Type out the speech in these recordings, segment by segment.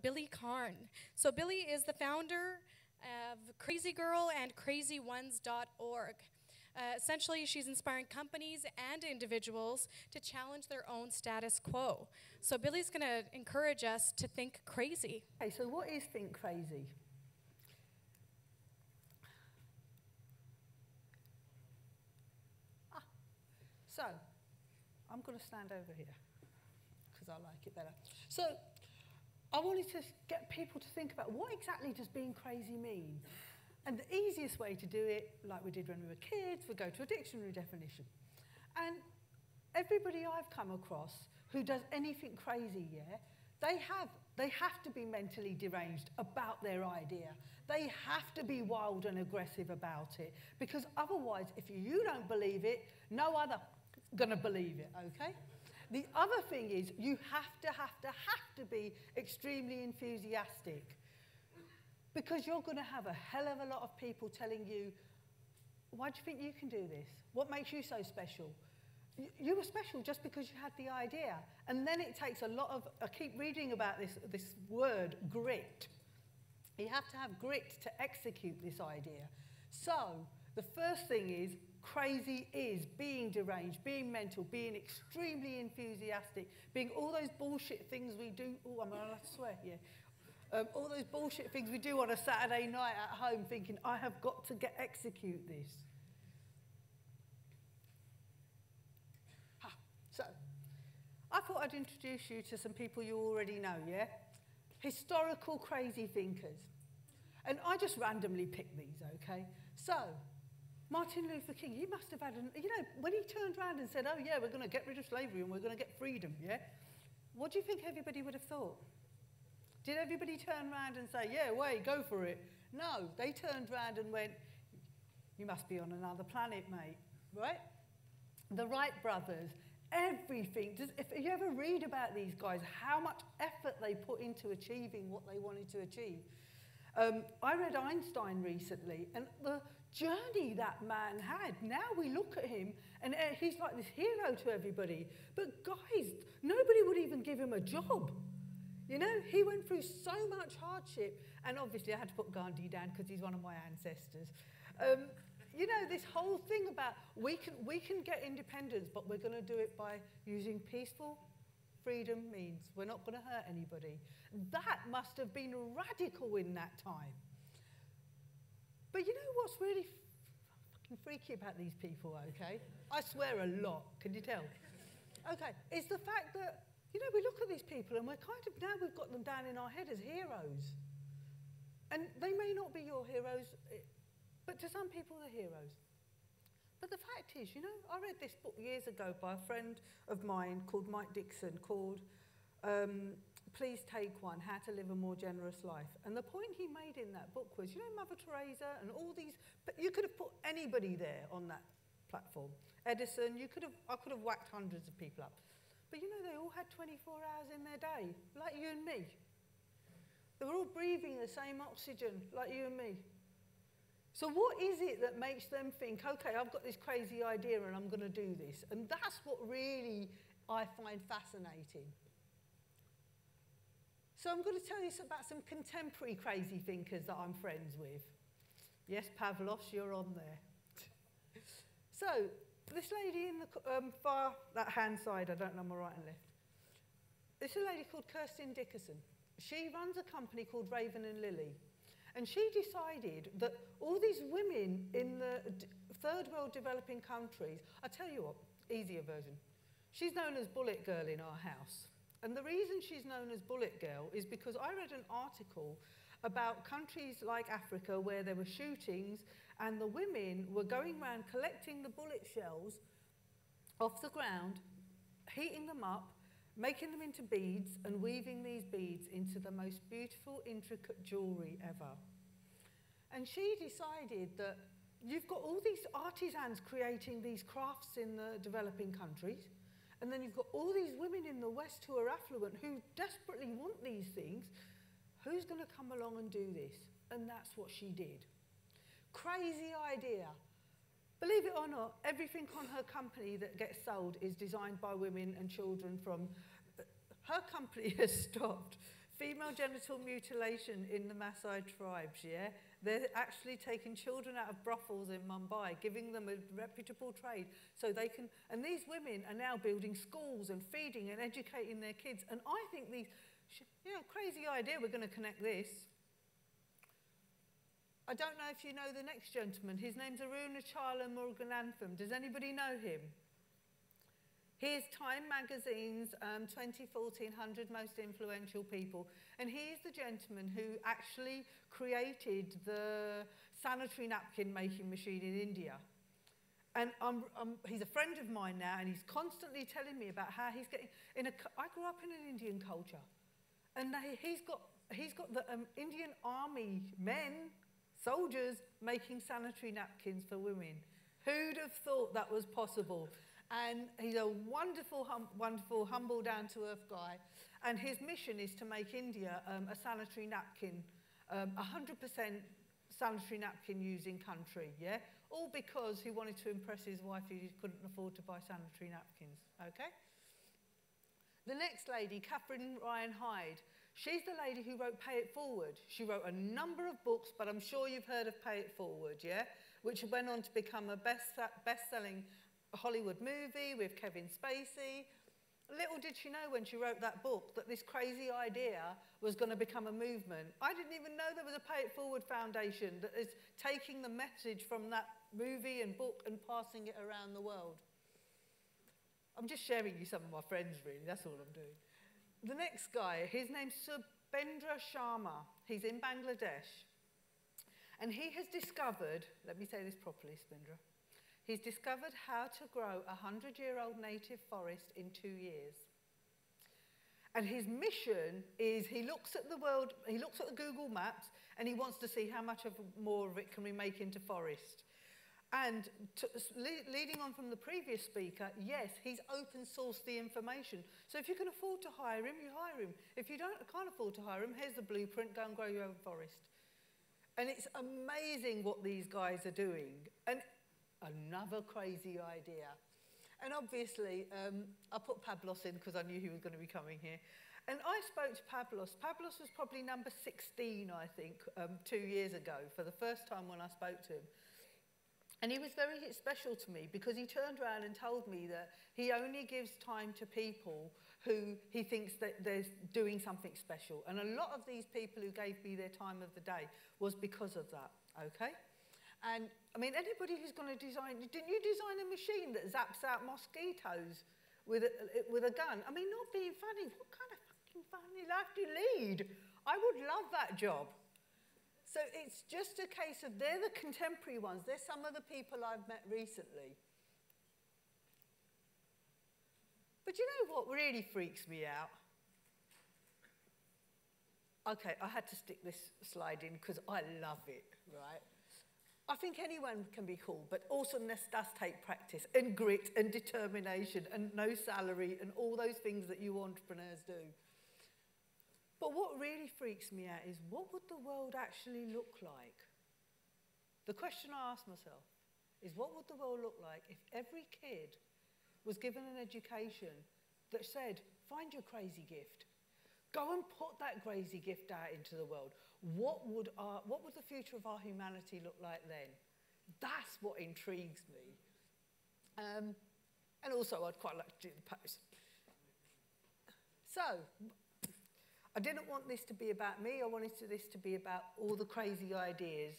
Billie Carn. So Billie is the founder of Crazy Girl and CrazyOnes.org. Essentially, she's inspiring companies and individuals to challenge their own status quo. So Billie's going to encourage us to think crazy. Okay, so what is think crazy? So, I'm going to stand over here because I like it better. So, I wanted to get people to think about what exactly does being crazy mean? And the easiest way to do it, like we did when we were kids, we go to a dictionary definition. And everybody I've come across who does anything crazy, yeah, they have to be mentally deranged about their idea. They have to be wild and aggressive about it, because otherwise, if you don't believe it, no other gonna believe it, okay? The other thing is you have to be extremely enthusiastic, because you're gonna have a hell of a lot of people telling you, why do you think you can do this? What makes you so special? You were special just because you had the idea. And then it takes a lot of, I keep reading about this word, grit. You have to have grit to execute this idea. So, the first thing is, crazy is being deranged, being mental, being extremely enthusiastic, being all those bullshit things we do. Oh, I'm allowed to swear, yeah. All those bullshit things we do on a Saturday night at home thinking, I have got to execute this. So, I thought I'd introduce you to some people you already know, yeah? Historical crazy thinkers. And I just randomly picked these, okay? So, Martin Luther King, he must have had, you know, when he turned around and said, oh yeah, we're going to get rid of slavery and we're going to get freedom, yeah? What do you think everybody would have thought? Did everybody turn around and say, yeah, wait, go for it? No, they turned around and went, you must be on another planet, mate, right? The Wright brothers, everything. If you ever read about these guys, how much effort they put into achieving what they wanted to achieve. I read Einstein recently, and the journey that man had, now we look at him, and he's like this hero to everybody. But guys, nobody would even give him a job. You know, he went through so much hardship, and obviously I had to put Gandhi down because he's one of my ancestors. You know, this whole thing about we can get independence, but we're going to do it by using peaceful freedom means. We're not going to hurt anybody. That must have been radical in that time. But you know what's really fucking freaky about these people, okay? I swear a lot, can you tell? Okay, it's the fact that, you know, we look at these people and we're kind of, now we've got them down in our head as heroes. And they may not be your heroes, but to some people they're heroes. But the fact is, you know, I read this book years ago by a friend of mine called Mike Dixon called Please Take One, How to Live a More Generous Life. And the point he made in that book was, you know, Mother Teresa and all these, but you could have put anybody there on that platform. Edison, I could have whacked hundreds of people up. But you know, they all had 24 hours in their day, like you and me. They were all breathing the same oxygen, like you and me. So what is it that makes them think, okay, I've got this crazy idea and I'm going to do this? And that's what really I find fascinating. So I'm going to tell you about some contemporary crazy thinkers that I'm friends with. Yes, Pavlos, you're on there. So, this lady in the far, that hand side, I don't know my right and left. This is a lady called Kirsten Dickerson. She runs a company called Raven and Lily. And she decided that all these women in the third world developing countries, I tell you what, easier version. She's known as Bullet Girl in our house. And the reason she's known as Bullet Girl is because I read an article about countries like Africa where there were shootings and the women were going around collecting the bullet shells off the ground, heating them up, making them into beads and weaving these beads into the most beautiful, intricate jewellery ever. And she decided that you've got all these artisans creating these crafts in the developing countries, and then you've got all these women in the West who are affluent, who desperately want these things. Who's going to come along and do this? And that's what she did. Crazy idea. Believe it or not, everything on her company that gets sold is designed by women and children from... Her company has stopped female genital mutilation in the Maasai tribes, yeah? They're actually taking children out of brothels in Mumbai, giving them a reputable trade so they can... And these women are now building schools and feeding and educating their kids. And I think these... You know, crazy idea, we're going to connect this. I don't know if you know the next gentleman. His name's Arunachala Muruganathan. Does anybody know him? He is Time Magazine's 2014 100 Most Influential People. And he is the gentleman who actually created the sanitary napkin making machine in India. And he's a friend of mine now, and he's constantly telling me about how he's getting... I grew up in an Indian culture. And he's got the Indian army men, soldiers, making sanitary napkins for women. Who'd have thought that was possible? And he's a wonderful, wonderful, humble, down-to-earth guy. And his mission is to make India a sanitary napkin, 100% sanitary napkin using country, yeah? All because he wanted to impress his wife who couldn't afford to buy sanitary napkins, okay? The next lady, Catherine Ryan Hyde, she's the lady who wrote Pay It Forward. She wrote a number of books, but I'm sure you've heard of Pay It Forward, yeah? Which went on to become a best-selling Hollywood movie with Kevin Spacey. Little did she know when she wrote that book that this crazy idea was going to become a movement. I didn't even know there was a Pay It Forward Foundation that is taking the message from that movie and book and passing it around the world. I'm just sharing you some of my friends, really. That's all I'm doing. The next guy, his name's Subendra Sharma. He's in Bangladesh. And he has discovered, let me say this properly, Subendra. He's discovered how to grow a 100-year-old native forest in 2 years. And his mission is he looks at the world, he looks at the Google Maps, and he wants to see how much more of it can we make into forest. And leading on from the previous speaker, yes, he's open sourced the information. So if you can afford to hire him, you hire him. If you can't afford to hire him, here's the blueprint, go and grow your own forest. And it's amazing what these guys are doing. And another crazy idea. And obviously, I put Pablos in because I knew he was going to be coming here. And I spoke to Pablos. Pablos was probably number 16, I think, 2 years ago, for the first time when I spoke to him. And he was very special to me because he turned around and told me that he only gives time to people who he thinks that they're doing something special. And a lot of these people who gave me their time of the day was because of that, okay? And, I mean, anybody who's going to design... Didn't you design a machine that zaps out mosquitoes with a gun? I mean, not being funny, what kind of fucking funny life do you lead? I would love that job. So it's just a case of they're the contemporary ones. They're some of the people I've met recently. But you know what really freaks me out? Okay, I had to stick this slide in because I love it, right? I think anyone can be cool, but awesomeness does take practice and grit and determination and no salary and all those things that you entrepreneurs do. But what really freaks me out is what would the world actually look like? The question I ask myself is what would the world look like if every kid was given an education that said, find your crazy gift. Go and put that crazy gift out into the world. What would the future of our humanity look like then? That's what intrigues me. And also, I'd quite like to do the pose. So, I didn't want this to be about me. I wanted this to be about all the crazy ideas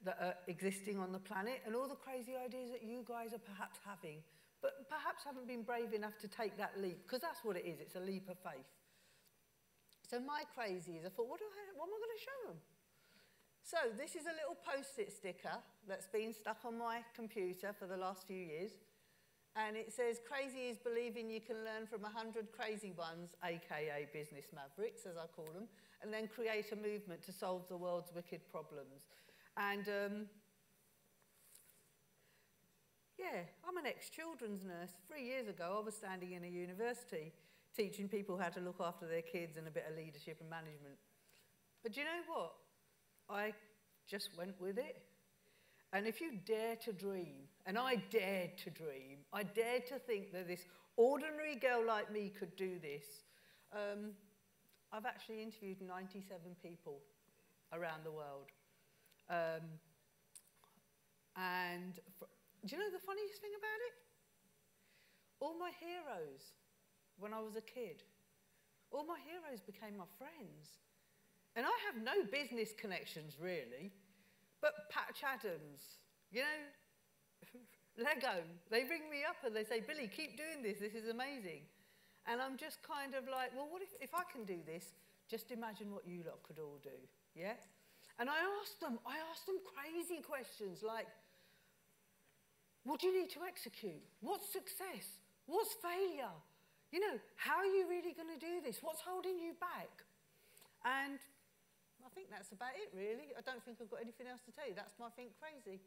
that are existing on the planet and all the crazy ideas that you guys are perhaps having, but perhaps haven't been brave enough to take that leap, because that's what it is. It's a leap of faith. So my crazies, I thought, what am I going to show them? So this is a little post-it sticker that's been stuck on my computer for the last few years. And it says, crazy is believing you can learn from 100 crazy ones, AKA business mavericks, as I call them, and then create a movement to solve the world's wicked problems. And yeah, I'm an ex-children's nurse. 3 years ago, I was standing in a university teaching people how to look after their kids and a bit of leadership and management. But do you know what? I just went with it. And if you dare to dream, and I dared to dream, I dared to think that this ordinary girl like me could do this, I've actually interviewed 97 people around the world. Do you know the funniest thing about it? All my heroes, when I was a kid, all my heroes became my friends. And I have no business connections, really, but Patch Adams, you know, Lego, they ring me up and they say, Billie, keep doing this is amazing. And I'm just kind of like, well, what if I can do this, just imagine what you lot could all do, yeah? And I asked them crazy questions like, what do you need to execute? What's success? What's failure? You know, how are you really going to do this? What's holding you back? And I think that's about it, really. I don't think I've got anything else to tell you. That's my Think Crazy.